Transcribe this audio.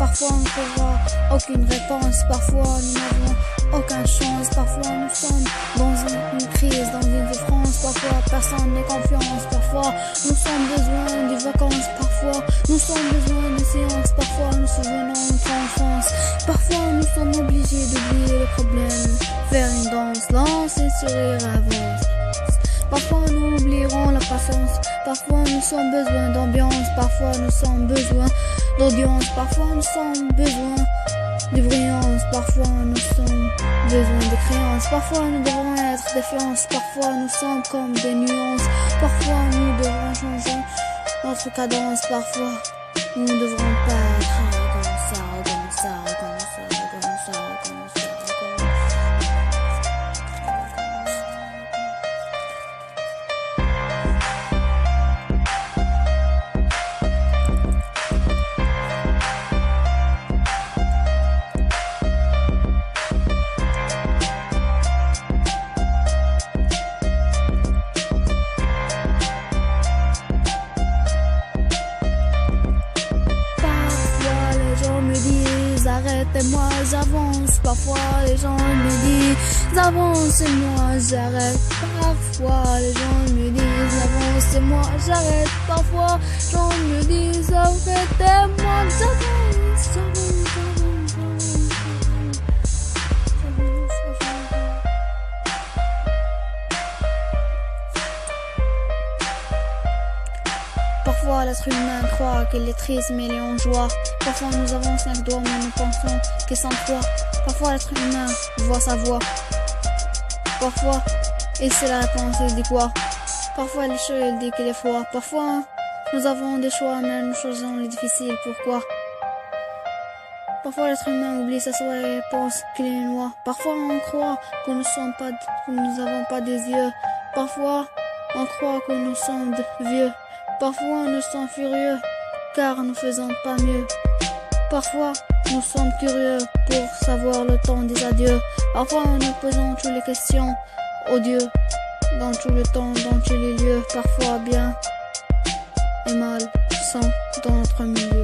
Parfois on ne trouvera aucune réponse, parfois nous n'avons aucune chance, parfois nous sommes dans une crise, dans une souffrance, parfois personne n'a confiance, parfois nous sommes besoin de vacances, parfois nous sommes besoin de séances, parfois nous souvenons de notre enfance, parfois nous sommes obligés d'oublier les problèmes, faire une danse, lancer sourire avance. Parfois nous oublierons la patience, parfois nous sommes besoin d'ambiance, parfois nous sommes besoin d'audience, parfois nous sommes besoin de brillance, parfois nous sommes besoin de créance, parfois nous devons être défiance, parfois nous sommes comme des nuances, parfois nous devrons changer notre cadence, parfois nous ne devrons pas être arrogants, arrogants, arrogants, arrogants, arrogants. Arrêtez-moi, j'avance, parfois les gens me disent avance et moi j'arrête, parfois les gens me disent avance et moi j'arrête, parfois les gens me disent arrêtez-moi, j'avance, Parfois l'être humain croit qu'il est triste mais il est en joie. Parfois nous avons 5 doigts mais nous pensons qu'ils sont 3. Parfois l'être humain voit sa voix. Parfois il sait la réponse, il dit quoi. Parfois il est chaud, il dit qu'il est froid. Parfois nous avons des choix mais nous choisissons les difficiles. Pourquoi? Parfois l'être humain oublie sa soie et pense qu'il est noir. Parfois on croit que nous n'avons pas des yeux. Parfois on croit que nous sommes vieux. Parfois nous sommes furieux car nous faisons pas mieux. Parfois nous sommes curieux pour savoir le temps des adieux. Parfois nous posons toutes les questions aux dieux, dans tout le temps, dans tous les lieux. Parfois bien et mal sont dans notre milieu.